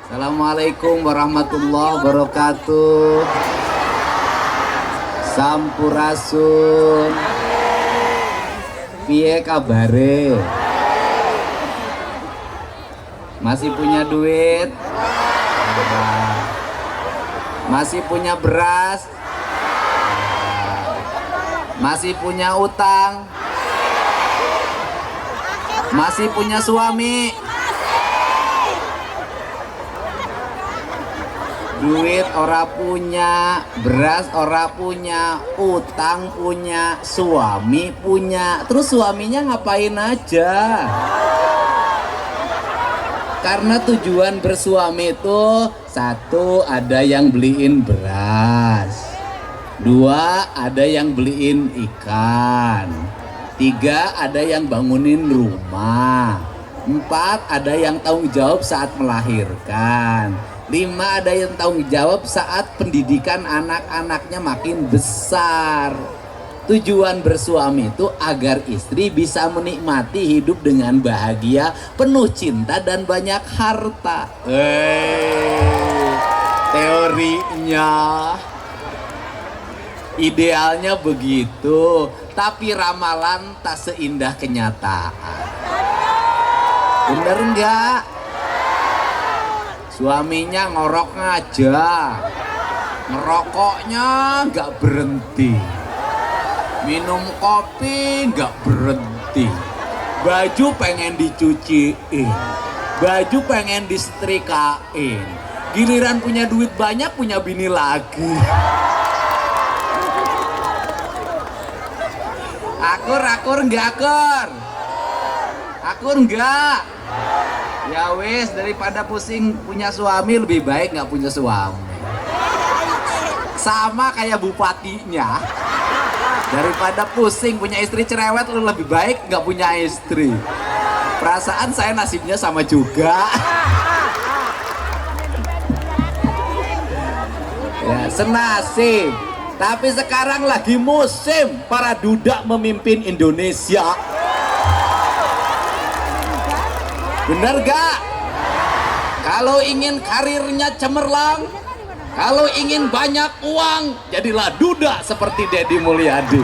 Assalamualaikum warahmatullahi wabarakatuh. Sampurasun. Piye kabare? Masih punya duit? Masih punya beras? Masih punya utang? Masih punya suami? Duit ora punya, beras ora punya, utang punya, suami punya. Terus suaminya ngapain aja? Karena tujuan bersuami itu, satu, ada yang beliin beras, dua, ada yang beliin ikan, tiga, ada yang bangunin rumah, empat, ada yang tanggung jawab saat melahirkan, lima, ada yang tanggung jawab saat pendidikan anak-anaknya makin besar. Tujuan bersuami itu agar istri bisa menikmati hidup dengan bahagia, penuh cinta dan banyak harta. Teorinya, idealnya begitu, tapi ramalan tak seindah kenyataan. Bener enggak? Suaminya ngorok aja, ngerokoknya nggak berhenti, minum kopi nggak berhenti, baju pengen dicuciin, baju pengen disetrikain, giliran punya duit banyak punya bini lagi. Akur enggak akur? Akur enggak? Ya wes, daripada pusing punya suami lebih baik nggak punya suami. Sama kayak bupatinya, daripada pusing punya istri cerewet lu lebih baik nggak punya istri. Perasaan saya nasibnya sama juga. Ya, senasib. Tapi sekarang lagi musim para duda memimpin Indonesia. Bener gak? Kalau ingin karirnya cemerlang, kalau ingin banyak uang, jadilah duda seperti Deddy Mulyadi.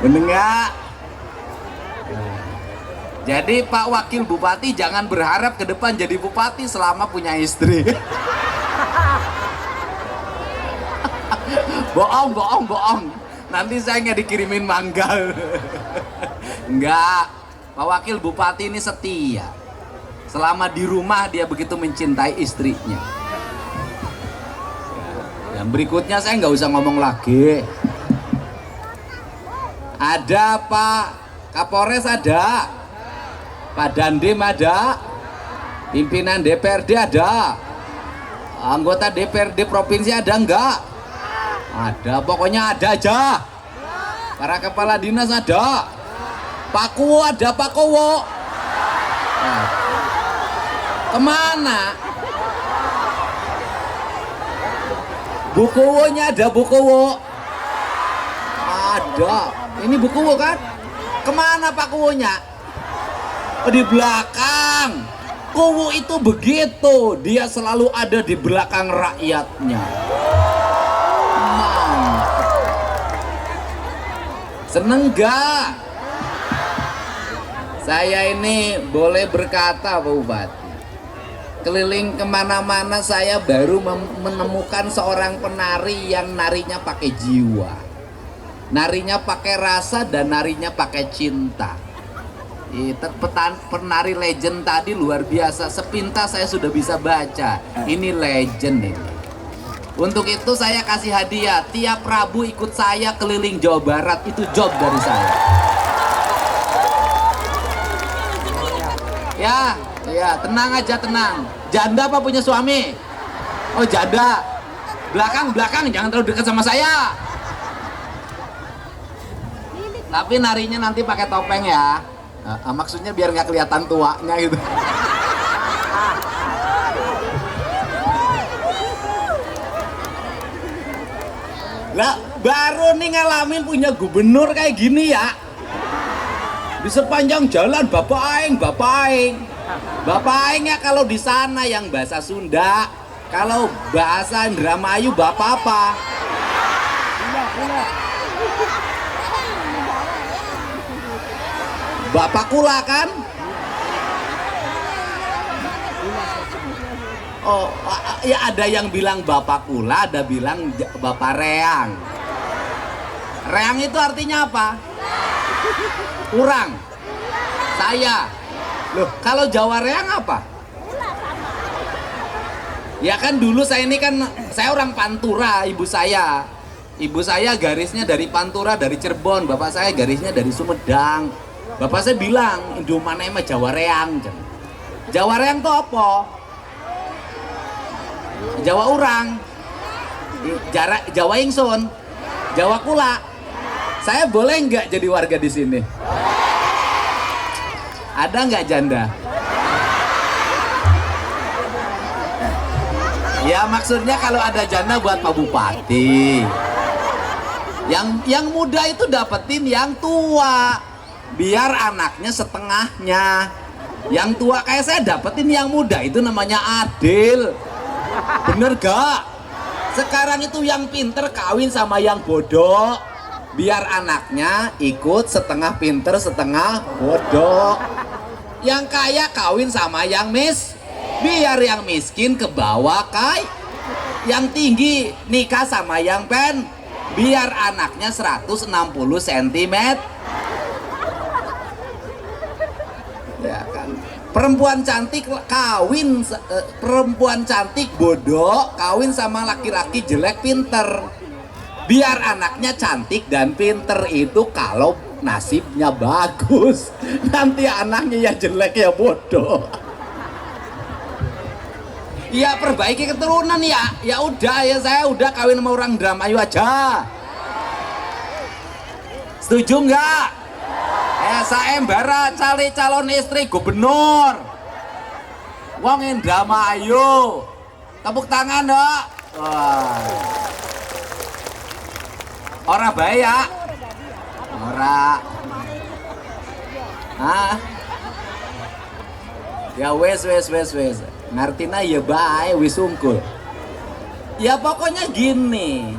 Bener gak? Jadi Pak Wakil Bupati jangan berharap ke depan jadi bupati selama punya istri. Bohong. Nanti saya nggak dikirimin manggal. Enggak, Pak Wakil Bupati ini setia. Selama di rumah dia begitu mencintai istrinya. Yang berikutnya saya nggak usah ngomong lagi. Ada Pak Kapolres, ada Pak Dandim, ada pimpinan DPRD, ada anggota DPRD provinsi, ada enggak? Ada, pokoknya ada aja. Para kepala dinas ada. Pak Kowo ada, Pak Kowo. Nah, kemana? Bu Kowonya ada, Bu Kowo. Ada. Ini Bu Kowo kan? Kemana Pak Kowonya? Oh, di belakang. Kowo itu begitu. Dia selalu ada di belakang rakyatnya. Seneng gak? Saya ini boleh berkata Pak Bupati, keliling kemana-mana saya baru menemukan seorang penari yang narinya pakai jiwa, narinya pakai rasa, dan narinya pakai cinta. Penari legend tadi luar biasa, sepintas saya sudah bisa baca. Ini legend ini. Untuk itu saya kasih hadiah, tiap Rabu ikut saya keliling Jawa Barat, itu job dari saya. Ya, tenang aja, tenang. Janda apa punya suami? Oh, janda. Belakang, jangan terlalu dekat sama saya. Tapi narinya nanti pakai topeng ya. Maksudnya biar nggak kelihatan tuanya gitu. Lah, baru nih ngalamin punya gubernur kayak gini ya. Di sepanjang jalan Bapak Aing, Bapak Aing. Bapak Aingnya kalau di sana yang bahasa Sunda, kalau bahasa Indramayu Bapak apa? Bapak Kula kan? Oh, ya ada yang bilang Bapak Kula, ada bilang Bapak Reang. Reang itu artinya apa? Kurang. Saya. Loh, kalau Jawa Reang apa? Ya kan dulu saya ini kan, saya orang Pantura, ibu saya. Ibu saya garisnya dari Pantura, dari Cirebon. Bapak saya garisnya dari Sumedang. Bapak saya bilang, Indomane mah Jawa Reang. Jawa Reang itu apa? Jawa Urang. Jawa Ingsun. Jawa Kula. Saya boleh nggak jadi warga di sini? Ada nggak janda? Ya maksudnya kalau ada janda buat Pak Bupati. Yang muda itu dapetin yang tua, biar anaknya setengahnya. Yang tua kayak saya dapetin yang muda, itu namanya adil. Bener gak? Sekarang itu yang pinter kawin sama yang bodoh, biar anaknya ikut setengah pinter setengah bodoh. Yang kaya kawin sama yang biar yang miskin ke bawah yang tinggi nikah sama yang biar anaknya 160 cm. Ya kan? Perempuan cantik perempuan cantik bodoh kawin sama laki-laki jelek pinter. Biar anaknya cantik dan pinter itu kalau nasibnya bagus. Nanti anaknya ya jelek ya bodoh. Ya perbaiki keturunan ya. Ya udah ya, saya udah kawin sama orang Indramayu aja. Setuju nggak? Saya embara cari calon istri gubernur. Wong Indramayu. Tepuk tangan dok. Wah. Ora bae ya. Ora. Ah. Ya wes. Ngartina ya bae wis unggul. Ya pokoknya gini.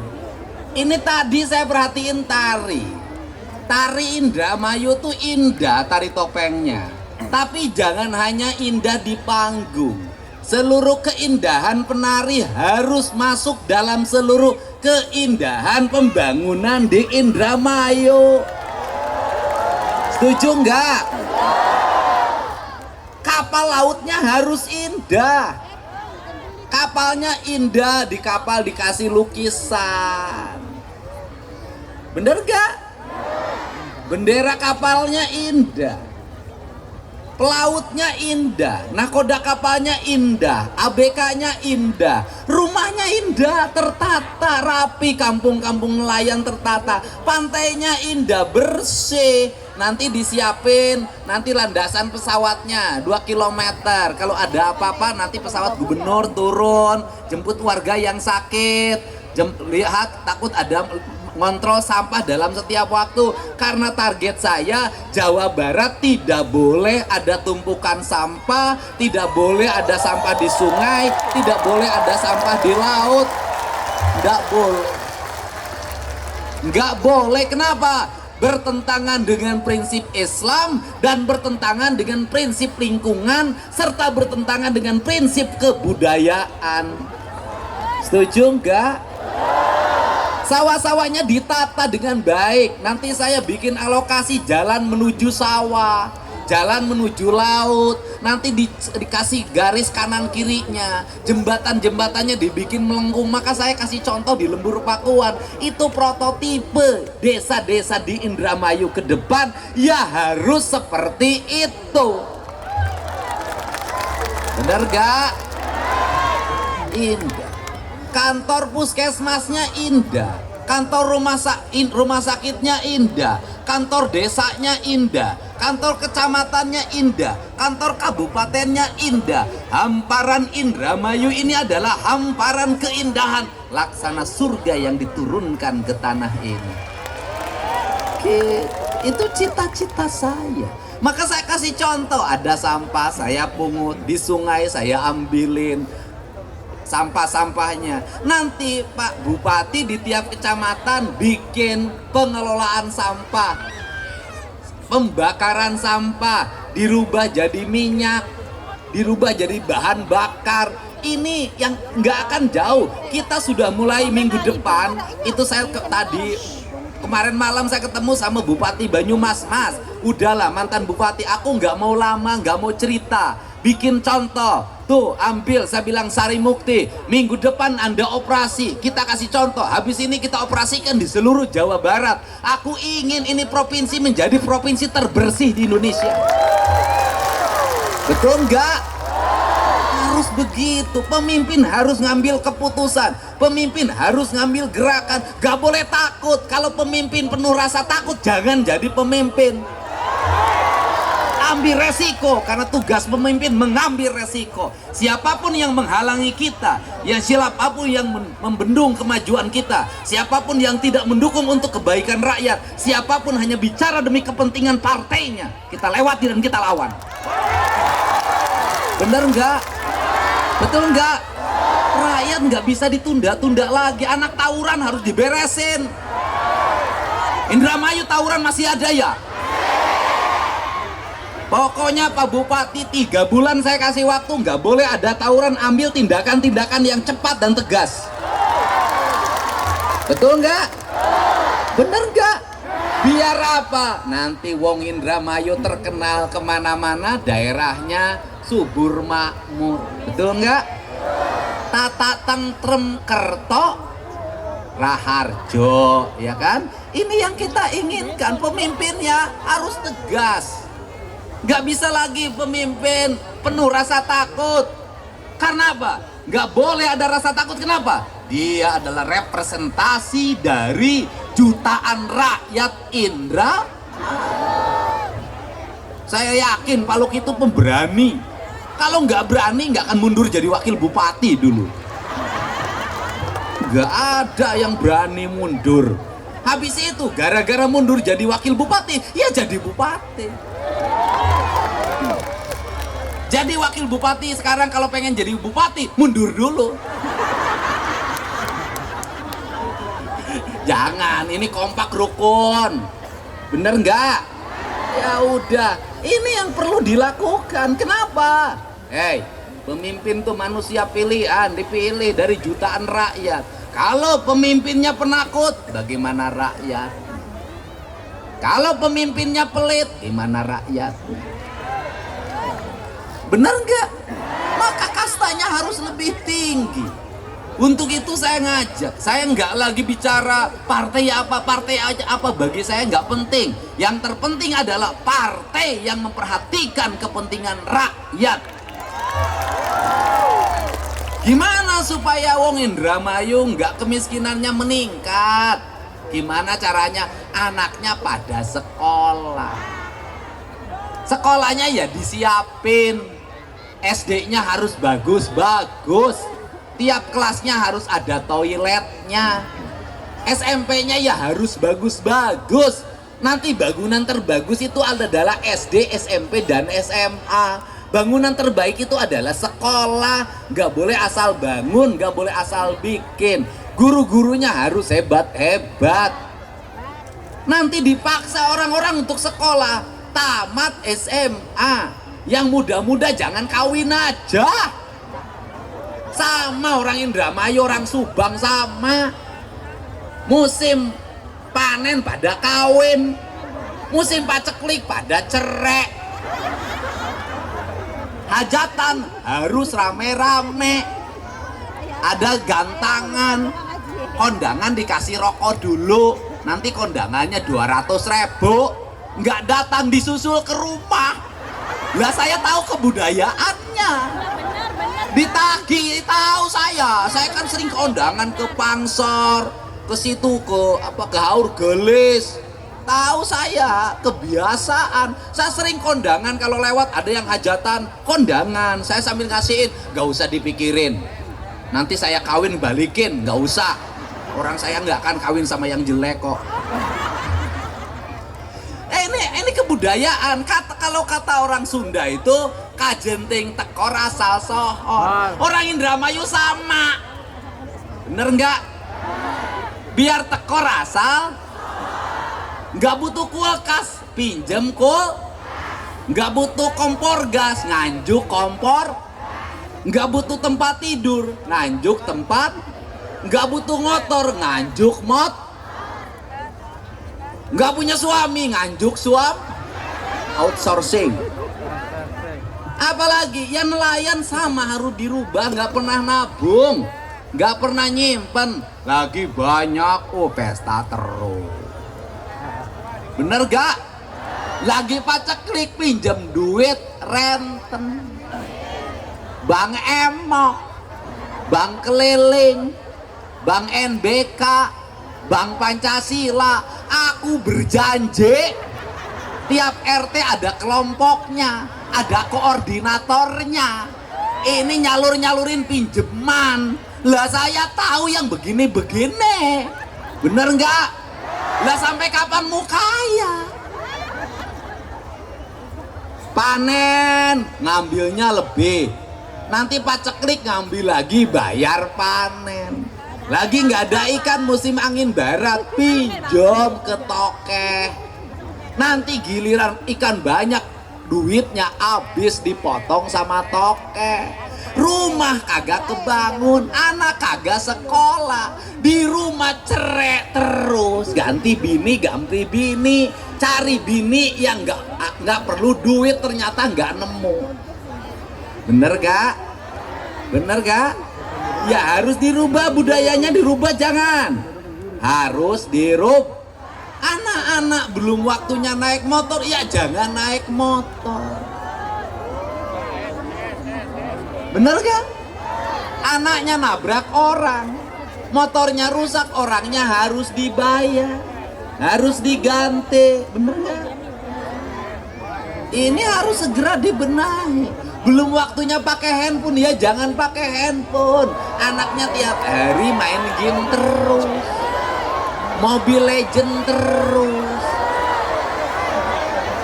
Ini tadi saya perhatiin Tari Indramayu tuh indah tari topengnya. Tapi jangan hanya indah di panggung. Seluruh keindahan penari harus masuk dalam seluruh keindahan pembangunan di Indramayu. Setuju nggak? Kapal lautnya harus indah. Kapalnya indah, di kapal dikasih lukisan. Bener gak? Bendera kapalnya indah. Pelautnya indah, nakoda kapalnya indah, ABK-nya indah, rumahnya indah, tertata, rapi, kampung-kampung nelayan tertata, pantainya indah, bersih, nanti disiapin, nanti landasan pesawatnya 2 km, kalau ada apa-apa nanti pesawat gubernur turun, jemput warga yang sakit, lihat takut ada ngontrol sampah dalam setiap waktu. Karena target saya Jawa Barat tidak boleh ada tumpukan sampah, tidak boleh ada sampah di sungai, tidak boleh ada sampah di laut. Nggak boleh. Nggak boleh, kenapa? Bertentangan dengan prinsip Islam dan bertentangan dengan prinsip lingkungan serta bertentangan dengan prinsip kebudayaan. Setuju nggak? Sawah-sawahnya ditata dengan baik. Nanti saya bikin alokasi jalan menuju sawah, jalan menuju laut. Nanti dikasih garis kanan kirinya. Jembatan-jembatannya dibikin melengkung. Maka saya kasih contoh di Lembur Pakuan. Itu prototipe desa-desa di Indramayu ke depan. Ya harus seperti itu. Bener gak? Indah. Kantor puskesmasnya indah, kantor rumah sakitnya indah, kantor desanya indah, kantor kecamatannya indah, kantor kabupatennya indah. Hamparan Indramayu ini adalah hamparan keindahan, laksana surga yang diturunkan ke tanah ini. Itu cita-cita saya. Maka saya kasih contoh, ada sampah saya pungut, di sungai saya ambilin sampah-sampahnya. Nanti Pak Bupati di tiap kecamatan bikin pengelolaan sampah, pembakaran sampah, dirubah jadi minyak, dirubah jadi bahan bakar. Ini yang nggak akan jauh. Kita sudah mulai minggu depan. Itu saya kemarin malam saya ketemu sama Bupati Banyumas. Mas, udahlah mantan Bupati, aku nggak mau lama, nggak mau cerita. Bikin contoh. Tuh, ambil, saya bilang Sari Mukti. Minggu depan Anda operasi, kita kasih contoh. Habis ini kita operasikan di seluruh Jawa Barat. Aku ingin ini provinsi menjadi provinsi terbersih di Indonesia. Betul nggak? Harus begitu. Pemimpin harus ngambil keputusan. Pemimpin harus ngambil gerakan. Gak boleh takut. Kalau pemimpin penuh rasa takut, jangan jadi pemimpin. Ambil resiko, karena tugas pemimpin mengambil resiko. Siapapun yang menghalangi kita, siapapun yang membendung kemajuan kita, siapapun yang tidak mendukung untuk kebaikan rakyat, siapapun hanya bicara demi kepentingan partainya, kita lewati dan kita lawan. Bener nggak? Betul nggak? Rakyat nggak bisa ditunda-tunda lagi. Anak tawuran harus diberesin. Indramayu tawuran masih ada ya? Pokoknya Pak Bupati 3 bulan saya kasih waktu, nggak boleh ada tawuran. Ambil tindakan-tindakan yang cepat dan tegas. Betul nggak? Bener nggak? Biar apa? Nanti wong Indramayu terkenal kemana-mana, daerahnya subur makmur. Betul nggak? Tata tentrem Kerto Raharjo, ya kan? Ini yang kita inginkan. Pemimpinnya harus tegas. Nggak bisa lagi pemimpin penuh rasa takut. Karena apa? Nggak boleh ada rasa takut. Kenapa? Dia adalah representasi dari jutaan rakyat Indra. Saya yakin Pak Luk itu pemberani. Kalau nggak berani nggak akan mundur jadi wakil bupati dulu. Nggak ada yang berani mundur. Habis itu gara-gara mundur jadi wakil bupati, ya jadi bupati. Jadi wakil bupati sekarang kalau pengen jadi bupati mundur dulu. Jangan, ini kompak rukun. Bener nggak? Ya udah, ini yang perlu dilakukan. Kenapa? Pemimpin tuh manusia pilihan, dipilih dari jutaan rakyat. Kalau pemimpinnya penakut, bagaimana rakyat? Kalau pemimpinnya pelit, gimana rakyat? Benar nggak? Maka kastanya harus lebih tinggi. Untuk itu saya ngajak, saya nggak lagi bicara partai apa, bagi saya nggak penting. Yang terpenting adalah partai yang memperhatikan kepentingan rakyat. Gimana supaya wong Indramayu nggak kemiskinannya meningkat? Gimana caranya? Anaknya pada sekolah. Sekolahnya ya disiapin. SD-nya harus bagus-bagus. Tiap kelasnya harus ada toiletnya. SMP-nya ya harus bagus-bagus. Nanti bangunan terbagus itu adalah SD, SMP, dan SMA. Bangunan terbaik itu adalah sekolah. Nggak boleh asal bangun, nggak boleh asal bikin. Guru-gurunya harus hebat-hebat. Nanti dipaksa orang-orang untuk sekolah. Tamat SMA. Yang muda-muda jangan kawin aja. Sama orang Indramayu, orang Subang sama. Musim panen pada kawin. Musim paceklik pada cerai. Hajatan harus rame-rame. Ada gantangan. Kondangan dikasih rokok dulu. Nanti kondangannya 200.000. Nggak datang disusul ke rumah. Lah saya tahu kebudayaannya. Ditagih, tahu saya kan sering kondangan ke Pansor, ke situ ke Haur Gelis. Tahu saya, kebiasaan. Saya sering kondangan kalau lewat ada yang hajatan, kondangan. Saya sambil kasihin, nggak usah dipikirin. Nanti saya kawin balikin, nggak usah. Orang saya nggak akan kawin sama yang jelek kok. kebudayaan. Kalau kata orang Sunda itu kajenting tekor asal sohor. Orang Indramayu sama, bener nggak? Biar tekor asal, nggak butuh kulkas, pinjem nggak butuh kompor gas, nganjuk kompor, nggak butuh tempat tidur, nganjuk tempat, nggak butuh motor, nganjuk nggak punya suami, nganjuk outsourcing. Apalagi yang nelayan sama harus dirubah, nggak pernah nabung, nggak pernah nyimpen, lagi banyak pesta terus. Bener gak? Lagi paceklik pinjam duit renten, bank emok, bank keliling, bank NBK, bank Pancasila. Aku berjanji tiap RT ada kelompoknya, ada koordinatornya. Ini nyalur-nyalurin pinjeman. Lah saya tahu yang begini-begini. Bener nggak? Lah sampai kapan mau kaya? Panen ngambilnya lebih, nanti paceklik ngambil lagi, bayar panen. Lagi nggak ada ikan musim angin barat, pinjam ke tokeh. Nanti giliran ikan banyak, duitnya habis dipotong sama tokeh. Rumah kagak kebangun, anak kagak sekolah, di rumah cerai terus, ganti bini, cari bini yang nggak perlu duit, ternyata nggak nemu. Bener gak? Bener gak? Ya harus dirubah, budayanya dirubah, jangan. Harus dirubah. Anak-anak belum waktunya naik motor, ya jangan naik motor. Bener gak? Anaknya nabrak orang, motornya rusak, orangnya harus dibayar, harus diganti. Bener gak? Ini harus segera dibenahi. Belum waktunya pakai handphone, ya jangan pakai handphone. Anaknya tiap hari main game terus, Mobile Legend terus.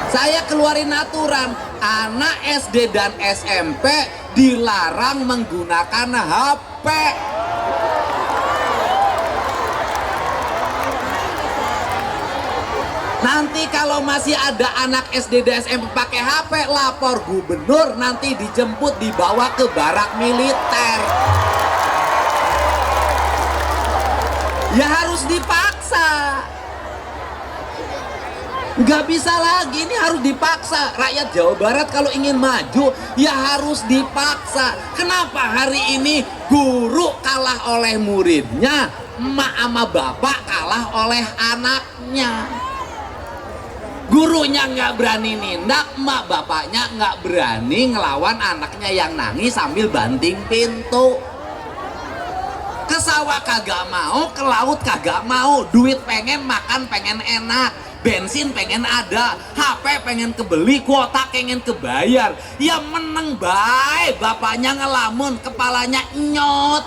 Saya keluarin aturan, anak SD dan SMP dilarang menggunakan HP. Nanti kalau masih ada anak SD dan SMP pakai HP, lapor gubernur, nanti dijemput dibawa ke barak militer. Ya harus dipaksa. Nggak bisa lagi, ini harus dipaksa. Rakyat Jawa Barat kalau ingin maju, ya harus dipaksa. Kenapa hari ini guru kalah oleh muridnya, emak sama bapak kalah oleh anaknya? Gurunya nggak berani nindak, emak bapaknya nggak berani ngelawan anaknya yang nangis sambil banting pintu. Ke sawah kagak mau, ke laut kagak mau, duit pengen, makan pengen enak, bensin pengen ada, HP pengen kebeli, kuota pengen kebayar. Ya meneng bae, bapaknya ngelamun, kepalanya nyot.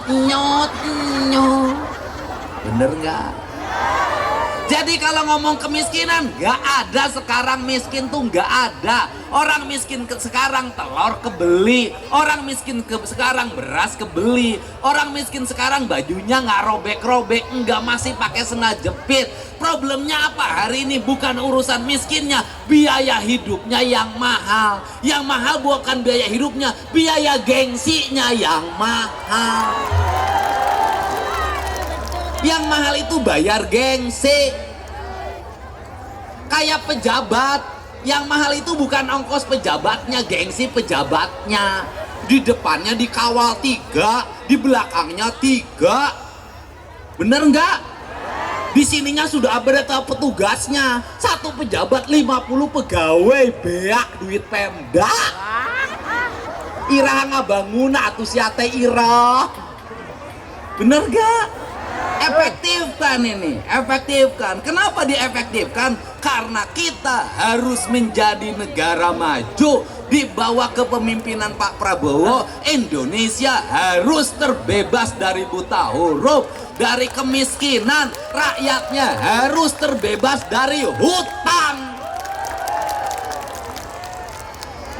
Bener nggak? Jadi kalau ngomong kemiskinan, nggak ada sekarang miskin tuh, nggak ada. Orang miskin sekarang telur kebeli, orang miskin sekarang beras kebeli, orang miskin sekarang bajunya nggak robek-robek, nggak masih pakai sena jepit. Problemnya apa hari ini? Bukan urusan miskinnya, biaya hidupnya yang mahal. Yang mahal bukan biaya hidupnya, biaya gengsinya yang mahal. Yang mahal itu bayar gengsi. Kayak pejabat, yang mahal itu bukan ongkos pejabatnya, gengsi pejabatnya. Di depannya dikawal 3, di belakangnya 3. Bener nggak? Di sininya sudah ada petugasnya. Satu pejabat 50 pegawai, beak duit Pemda. Irah ngabangun atuh siate irah. Bener nggak? Efektifkan ini, efektifkan. Kenapa diefektifkan? Karena kita harus menjadi negara maju. Di bawah kepemimpinan Pak Prabowo, Indonesia harus terbebas dari buta huruf, dari kemiskinan. Rakyatnya harus terbebas dari hutang.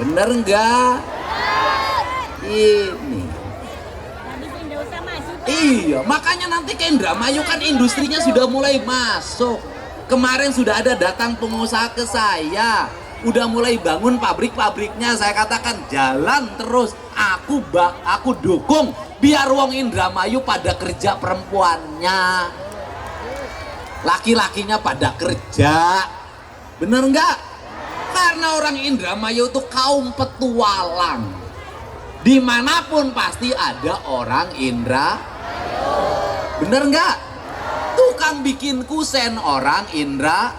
Bener nggak? Ini. Iya, makanya nanti ke Indramayu kan industrinya sudah mulai masuk. Kemarin sudah ada datang pengusaha ke saya, udah mulai bangun pabrik-pabriknya. Saya katakan jalan terus, aku dukung biar wong Indramayu pada kerja perempuannya, laki-lakinya pada kerja. Bener nggak? Karena orang Indramayu itu kaum petualang, dimanapun pasti ada orang Indra. Bener nggak? Tukang bikin kusen orang Indra,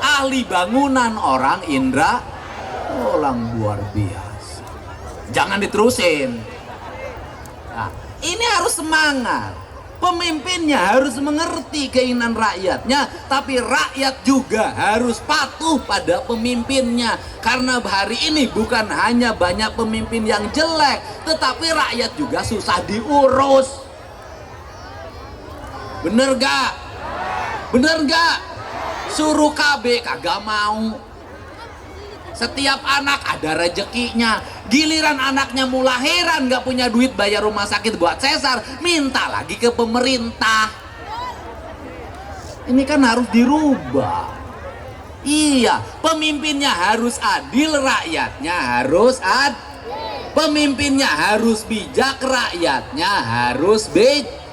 ahli bangunan orang Indra, orang luar biasa. Jangan diterusin. Nah, ini harus semangat. Pemimpinnya harus mengerti keinginan rakyatnya, tapi rakyat juga harus patuh pada pemimpinnya. Karena hari ini bukan hanya banyak pemimpin yang jelek, tetapi rakyat juga susah diurus. Bener gak? Bener gak? Suruh KB kagak mau. Setiap anak ada rezekinya. Giliran anaknya mau lahiran gak punya duit bayar rumah sakit buat sesar, minta lagi ke pemerintah. Ini kan harus dirubah. Iya, pemimpinnya harus adil, rakyatnya harus pemimpinnya harus bijak, rakyatnya harus bijak.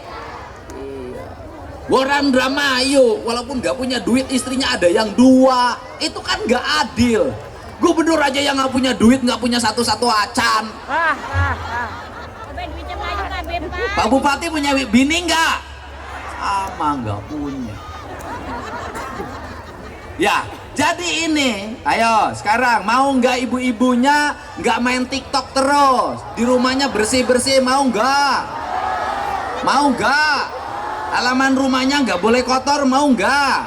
Orang Indramayu walaupun gak punya duit, istrinya ada yang 2, itu kan gak adil. Gubernur aja yang gak punya duit, gak punya satu-satu acan. Pak Bupati punya bini gak? Sama gak punya. Ya, jadi ini, ayo sekarang mau gak ibu-ibunya gak main TikTok terus, di rumahnya bersih-bersih, mau gak? Mau gak? Halaman rumahnya nggak boleh kotor, mau nggak?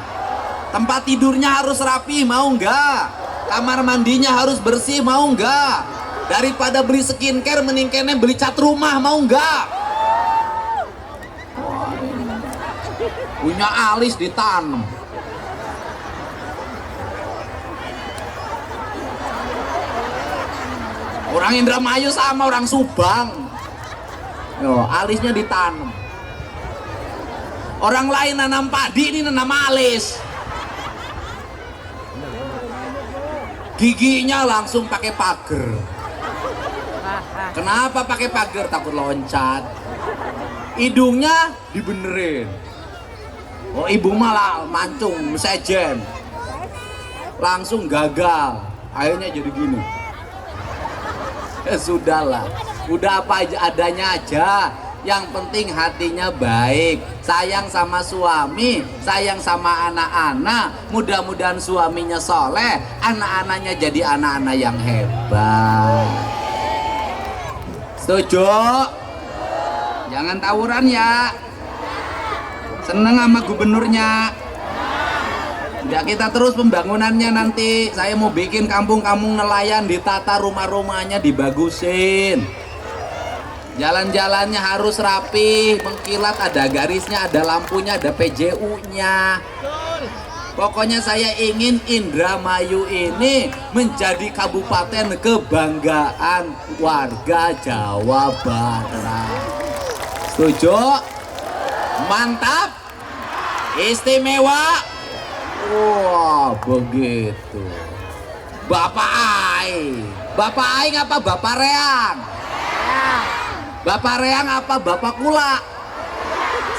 Tempat tidurnya harus rapi, mau nggak? Kamar mandinya harus bersih, mau nggak? Daripada beli skincare, mending kene beli cat rumah, mau nggak? Punya alis ditanam. Orang Indramayu sama orang Subang, yo, alisnya ditanam. Orang lain nanam padi, ini nanam alis. Giginya langsung pakai pagar. Kenapa pakai pagar? Takut loncat. Hidungnya dibenerin. Oh, ibu malah mancung, sejen. Langsung gagal. Akhirnya jadi gini. Ya sudahlah. Udah apa aja adanya aja. Yang penting hatinya baik, sayang sama suami, sayang sama anak-anak. Mudah-mudahan suaminya soleh, anak-anaknya jadi anak-anak yang hebat. Setuju? Jangan tawuran ya. Seneng sama gubernurnya. Ya kita terus pembangunannya nanti. Saya mau bikin kampung-kampung nelayan, ditata rumah-rumahnya, dibagusin. Jalan-jalannya harus rapi, mengkilat, ada garisnya, ada lampunya, ada PJU-nya. Pokoknya saya ingin Indramayu ini menjadi kabupaten kebanggaan warga Jawa Barat. Setuju? Mantap? Istimewa? Wah, begitu. Bapak Aing apa Bapak Reang? Bapak Reang apa Bapak Kula?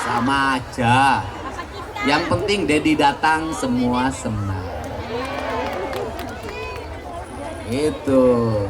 Sama aja. Yang penting Dedi datang semua senang. Itu.